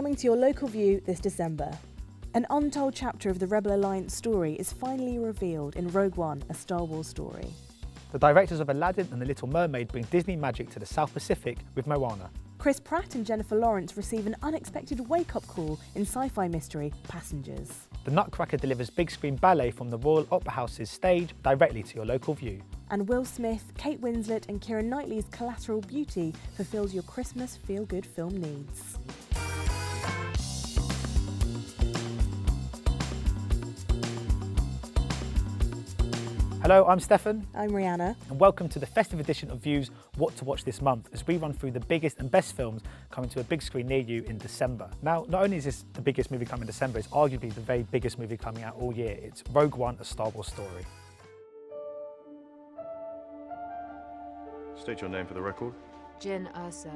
coming to your local view this December. An untold chapter of the Rebel Alliance story is finally revealed in Rogue One, a Star Wars story. The directors of Aladdin and The Little Mermaid bring Disney magic to the South Pacific with Moana. Chris Pratt and Jennifer Lawrence receive an unexpected wake-up call in sci-fi mystery Passengers. The Nutcracker delivers big screen ballet from the Royal Opera House's stage directly to your local view. And Will Smith, Kate Winslet and Keira Knightley's Collateral Beauty fulfills your Christmas feel-good film needs. Hello, I'm Stefan. I'm Rihanna. And welcome to the festive edition of View's What to Watch This Month as we run through the biggest and best films coming to a big screen near you in December. Now, not only is this the biggest movie coming in December, it's arguably the very biggest movie coming out all year. It's Rogue One, a Star Wars story. State your name for the record. Jyn Erso.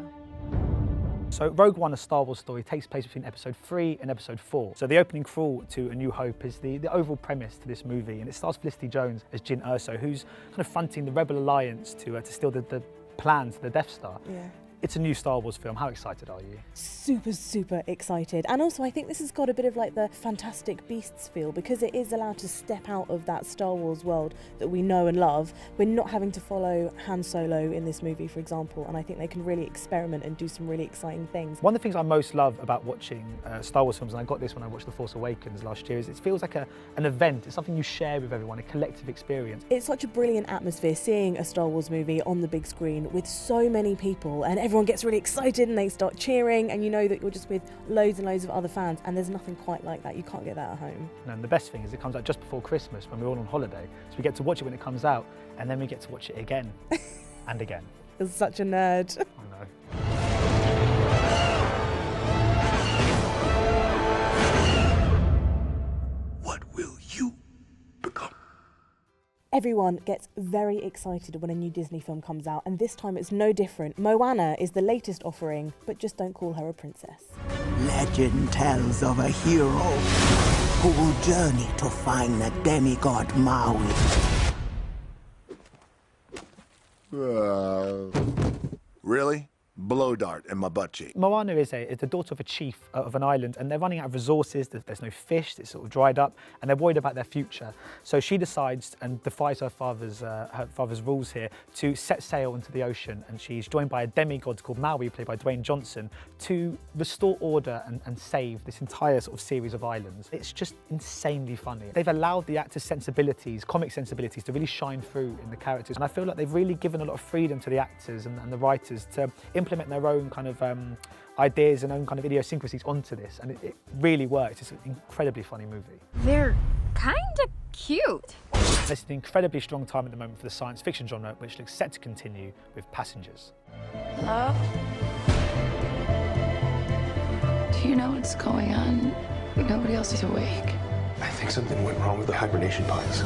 So Rogue One, a Star Wars story, takes place between episode 3 and episode 4. So the opening crawl to A New Hope is the overall premise to this movie, and it stars Felicity Jones as Jyn Erso, who's kind of fronting the Rebel Alliance to steal the plan to the Death Star. Yeah. It's a new Star Wars film. How excited are you? Super excited. And also I think this has got a bit of like the Fantastic Beasts feel because it is allowed to step out of that Star Wars world that we know and love. We're not having to follow Han Solo in this movie, for example, and I think they can really experiment and do some really exciting things. One of the things I most love about watching Star Wars films, and I got this when I watched The Force Awakens last year, is it feels like an event. It's something you share with everyone, a collective experience. It's such a brilliant atmosphere seeing a Star Wars movie on the big screen with so many people, and everyone gets really excited and they start cheering, and you know that you're just with loads and loads of other fans, and there's nothing quite like that. You can't get that at home. And the best thing is it comes out just before Christmas when we're all on holiday, so we get to watch it when it comes out, and then we get to watch it again and again. You're such a nerd. I know. What will you become? Everyone gets very excited when a new Disney film comes out, and this time it's no different. Moana is the latest offering, but just don't call her a princess. Legend tells of a hero who will journey to find the demigod Maui. Really? Blow dart in my butt cheek. Moana is the daughter of a chief of an island, and they're running out of resources. There's no fish, it's sort of dried up, and they're worried about their future. So she decides and defies her father's rules here to set sail into the ocean, and she's joined by a demigod called Maui, played by Dwayne Johnson, to restore order and save this entire sort of series of islands. It's just insanely funny. They've allowed the actors' sensibilities, comic sensibilities, to really shine through in the characters, and I feel like they've really given a lot of freedom to the actors and the writers to implement their own kind of ideas and own kind of idiosyncrasies onto this, and it really works. It's an incredibly funny movie. They're kinda cute. This is an incredibly strong time at the moment for the science fiction genre, which looks set to continue with Passengers. Hello? Do you know what's going on? Nobody else is awake. I think something went wrong with the hibernation pods.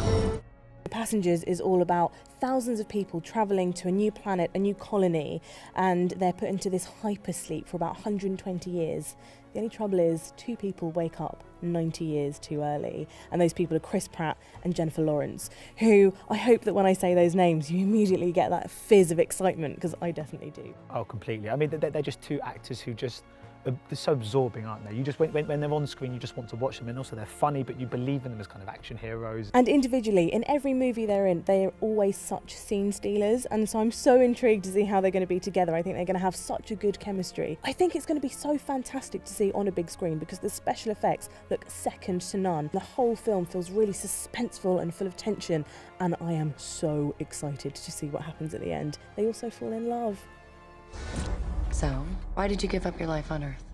Passengers is all about thousands of people travelling to a new planet, a new colony, and they're put into this hypersleep for about 120 years. The only trouble is 2 people wake up 90 years too early, and those people are Chris Pratt and Jennifer Lawrence, who I hope that when I say those names you immediately get that fizz of excitement, because I definitely do. Oh, completely. I mean, they're just 2 actors who just, they're so absorbing, aren't they? You just, when they're on screen, you just want to watch them, and also they're funny, but you believe in them as kind of action heroes. And individually, in every movie they're in, they are always such scene stealers, and so I'm so intrigued to see how they're going to be together. I think they're going to have such a good chemistry. I think it's going to be so fantastic to see on a big screen because the special effects look second to none. The whole film feels really suspenseful and full of tension, and I am so excited to see what happens at the end. They also fall in love. So, why did you give up your life on Earth?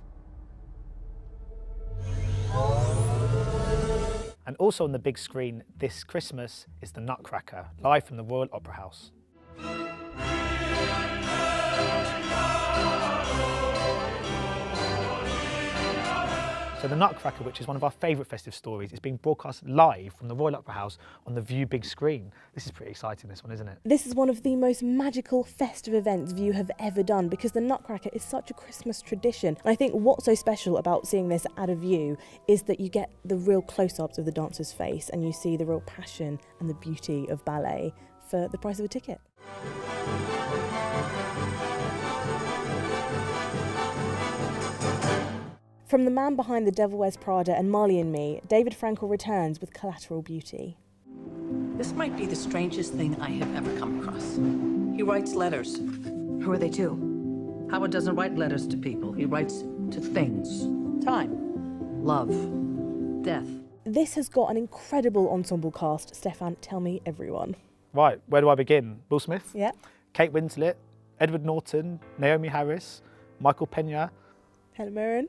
And also on the big screen this Christmas is The Nutcracker, live from the Royal Opera House. So The Nutcracker, which is one of our favourite festive stories, is being broadcast live from the Royal Opera House on the View big screen. This is pretty exciting, this one, isn't it? This is one of the most magical festive events View have ever done because the Nutcracker is such a Christmas tradition. And I think what's so special about seeing this at a View is that you get the real close-ups of the dancer's face and you see the real passion and the beauty of ballet for the price of a ticket. From the man behind The Devil Wears Prada and Marley and Me, David Frankel returns with Collateral Beauty. This might be the strangest thing I have ever come across. He writes letters. Who are they to? Howard doesn't write letters to people. He writes to things. Time, love, death. This has got an incredible ensemble cast. Stefan, tell me everyone. Right, where do I begin? Will Smith, Yeah. Kate Winslet, Edward Norton, Naomi Harris, Michael Pena, Helen Mirren.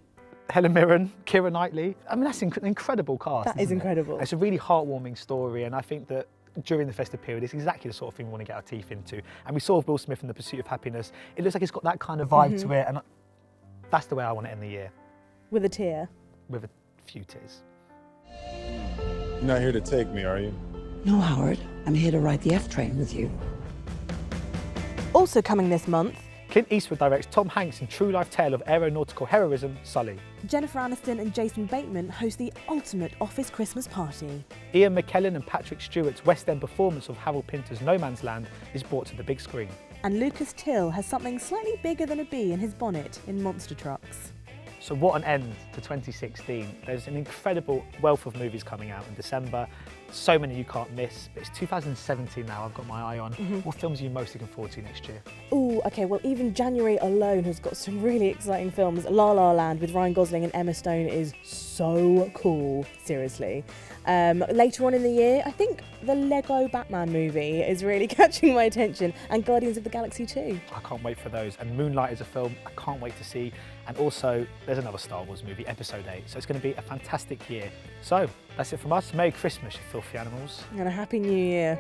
Helen Mirren, Keira Knightley. I mean, that's an incredible cast. That is isn't it? incredible. It's a really heartwarming story, and I think that during the festive period, it's exactly the sort of thing we want to get our teeth into. And we saw Will Smith in The Pursuit of Happiness. It looks like it's got that kind of vibe to it, and that's the way I want to end the year, With a tear. with a few tears. You're not here to take me, are you? No, Howard. I'm here to ride the F train with you. Also coming this month, Clint Eastwood directs Tom Hanks' in true life tale of aeronautical heroism, Sully. Jennifer Aniston and Jason Bateman host the ultimate office Christmas party. Ian McKellen and Patrick Stewart's West End performance of Harold Pinter's No Man's Land is brought to the big screen. And Lucas Till has something slightly bigger than a bee in his bonnet in Monster Trucks. So what an end to 2016. There's an incredible wealth of movies coming out in December. So many you can't miss. But it's 2017 now, I've got my eye on. What films are you most looking forward to next year? Ooh, okay, well even January alone has got some really exciting films. La La Land with Ryan Gosling and Emma Stone is so cool, seriously. Later on in the year, I think the Lego Batman movie is really catching my attention, and Guardians of the Galaxy 2. I can't wait for those. And Moonlight is a film I can't wait to see. And also, there's another Star Wars movie, Episode 8. So it's going to be a fantastic year. So, that's it from us. Merry Christmas, you filthy animals. And a Happy New Year.